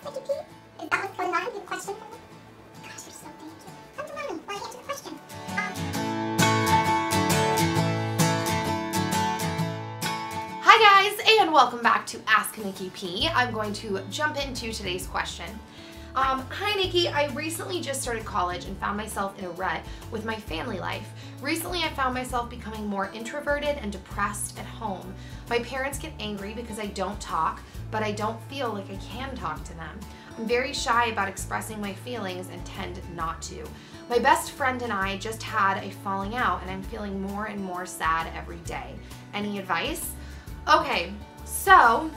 Ask Nikki P? Is that what's going on? Good question. Gosh, you're so dangerous. Something wrong. Why answer the question? Hi guys, and welcome back to Ask Nikki P. I'm going to jump into today's question. Hi Nikki, I recently just started college and found myself in a rut with my family life. Recently I found myself becoming more introverted and depressed at home. My parents get angry because I don't talk, but I don't feel like I can talk to them. I'm very shy about expressing my feelings and tend not to. My best friend and I just had a falling out and I'm feeling more and more sad every day. Any advice? Okay, so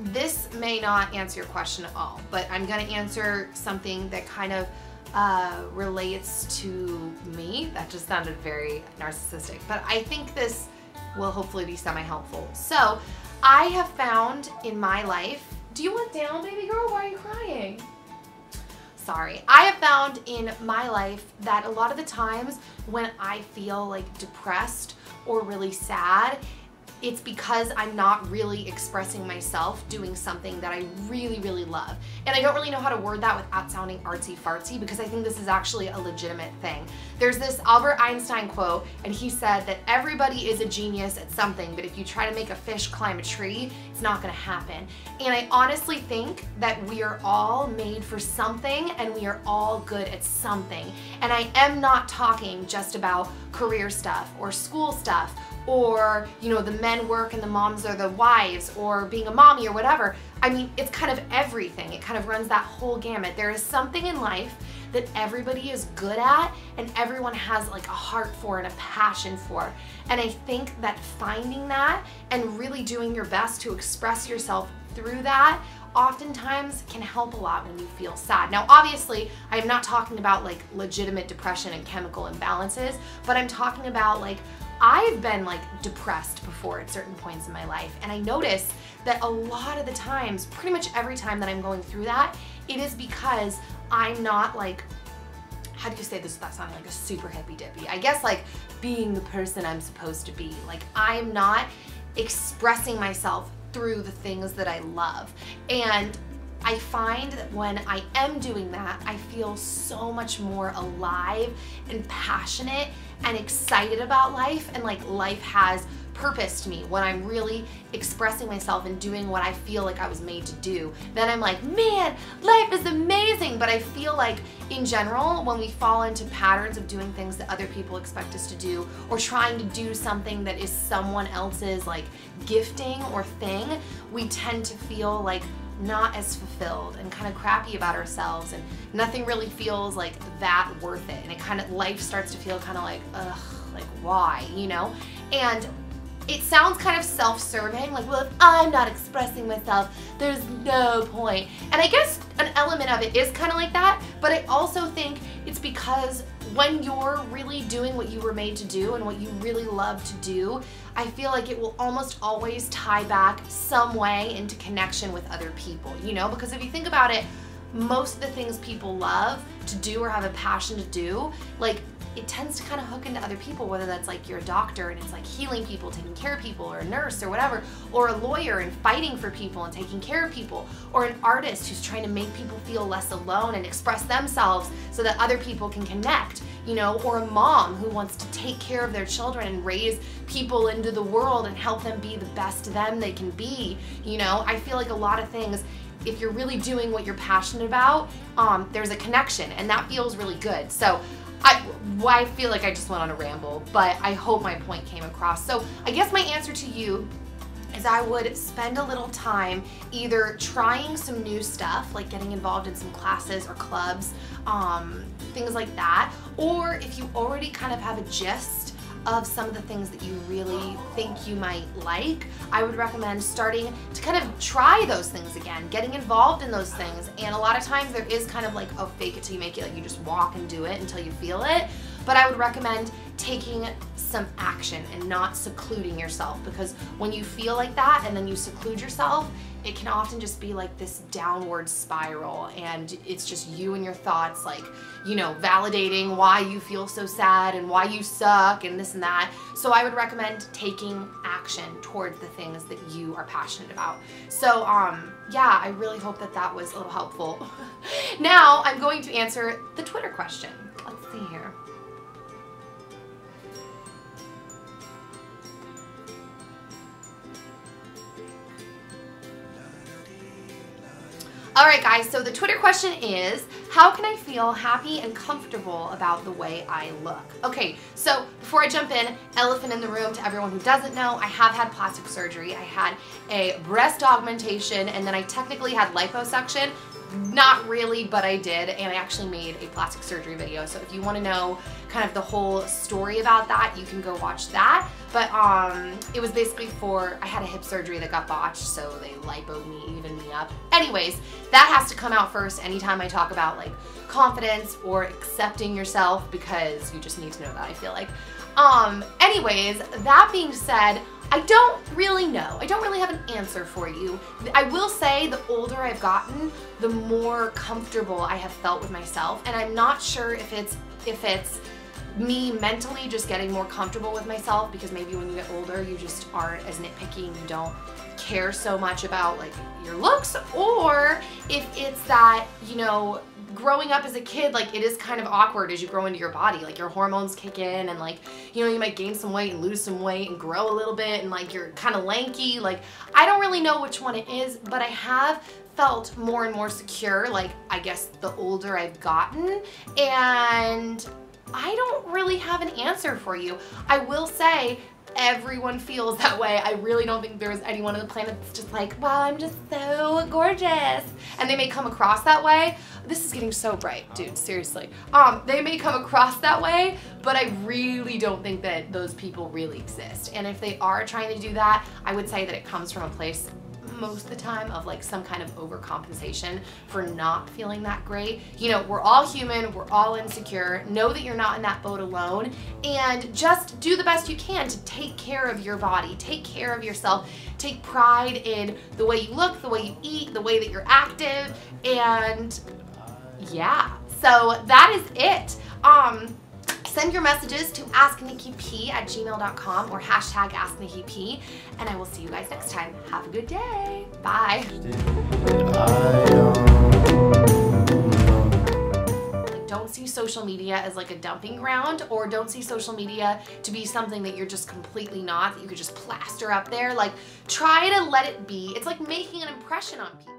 this may not answer your question at all, but I'm going to answer something that kind of relates to me. That just sounded very narcissistic, but I think this will hopefully be semi-helpful. So I have found in my life, do you want down, baby girl? Why are you crying? Sorry. I have found in my life that a lot of the times when I feel like depressed or really sad, it's because I'm not really expressing myself doing something that I really, really love. And I don't really know how to word that without sounding artsy-fartsy because I think this is actually a legitimate thing. There's this Albert Einstein quote, and he said that everybody is a genius at something, but if you try to make a fish climb a tree, it's not gonna happen. And I honestly think that we are all made for something and we are all good at something. And I am not talking just about career stuff or school stuff or, you know, the men work and the moms are the wives, or being a mommy or whatever. I mean, it's kind of everything. It kind of runs that whole gamut. There is something in life that everybody is good at and everyone has like a heart for and a passion for. And I think that finding that and really doing your best to express yourself through that oftentimes can help a lot when you feel sad. Now, obviously, I am not talking about like legitimate depression and chemical imbalances, but I'm talking about like, I've been like depressed before at certain points in my life, and I notice that a lot of the times, pretty much every time that I'm going through that, it is because I'm not like, how do you say this without sounding like a super hippy dippy? I guess like being the person I'm supposed to be. Like I'm not expressing myself through the things that I love. And I find that when I am doing that, I feel so much more alive and passionate and excited about life, and like life has purpose to me when I'm really expressing myself and doing what I feel like I was made to do. Then I'm like, man, life is amazing. But I feel like in general, when we fall into patterns of doing things that other people expect us to do, or trying to do something that is someone else's like gifting or thing, we tend to feel like not as fulfilled and kind of crappy about ourselves, and nothing really feels like that worth it. And it kind of, life starts to feel kind of like, ugh, like why, you know? And it sounds kind of self-serving, like, well, if I'm not expressing myself, there's no point. And I guess an element of it is kind of like that, but I also think it's because when you're really doing what you were made to do and what you really love to do, I feel like it will almost always tie back some way into connection with other people, you know? Because if you think about it, most of the things people love to do or have a passion to do, like, it tends to kind of hook into other people, whether that's like you're a doctor and it's like healing people, taking care of people, or a nurse or whatever, or a lawyer and fighting for people and taking care of people, or an artist who's trying to make people feel less alone and express themselves so that other people can connect, you know, or a mom who wants to take care of their children and raise people into the world and help them be the best them they can be, you know. I feel like a lot of things, if you're really doing what you're passionate about, there's a connection, and that feels really good. So I feel like I just went on a ramble, but I hope my point came across. So I guess my answer to you is I would spend a little time either trying some new stuff, like getting involved in some classes or clubs, things like that, or if you already kind of have a gist of some of the things that you really think you might like, I would recommend starting to kind of try those things again, getting involved in those things. And a lot of times there is kind of like a fake it till you make it, like you just walk and do it until you feel it. But I would recommend taking some action and not secluding yourself, because when you feel like that and then you seclude yourself, it can often just be like this downward spiral, and it's just you and your thoughts, like, you know, validating why you feel so sad and why you suck and this and that. So I would recommend taking action action towards the things that you are passionate about. So yeah, I really hope that that was a little helpful. Now I'm going to answer the Twitter question. Let's see here. Alright guys, so the Twitter question is, how can I feel happy and comfortable about the way I look? Okay, so before I jump in, elephant in the room to everyone who doesn't know, I have had plastic surgery. I had a breast augmentation, and then I technically had liposuction. Not really, but I did, and I actually made a plastic surgery video. So if you want to know kind of the whole story about that, you can go watch that. But it was basically for, I had a hip surgery that got botched, so they lipoed me, evened me up. Anyways, that has to come out first anytime I talk about like confidence or accepting yourself, because you just need to know that, I feel like. Anyways, that being said, I don't really know. I don't really have an answer for you. I will say the older I've gotten, the more comfortable I have felt with myself, and I'm not sure if it's me mentally just getting more comfortable with myself, because maybe when you get older you just aren't as nitpicky and you don't care so much about like your looks, or if it's that, you know, growing up as a kid, like it is kind of awkward as you grow into your body, like your hormones kick in, and like, you know, you might gain some weight and lose some weight and grow a little bit, and like you're kind of lanky. Like, I don't really know which one it is, but I have felt more and more secure, like I guess the older I've gotten, and I don't really have an answer for you. I will say everyone feels that way. I really don't think there's anyone on the planet that's just like, wow, I'm just so gorgeous. And they may come across that way. This is getting so bright, dude, seriously. They may come across that way, but I really don't think that those people really exist. And if they are trying to do that, I would say that it comes from a place most of the time of like some kind of overcompensation for not feeling that great. You know, we're all human, we're all insecure. Know that you're not in that boat alone, and just do the best you can to take care of your body, take care of yourself, take pride in the way you look, the way you eat, the way that you're active, and yeah, so that is it. Send your messages to asknikkip@gmail.com or hashtag asknikkip, and I will see you guys next time. Have a good day. Bye. Don't see social media as like a dumping ground, or don't see social media to be something that you're just completely not, that you could just plaster up there. Like, try to let it be. It's like making an impression on people.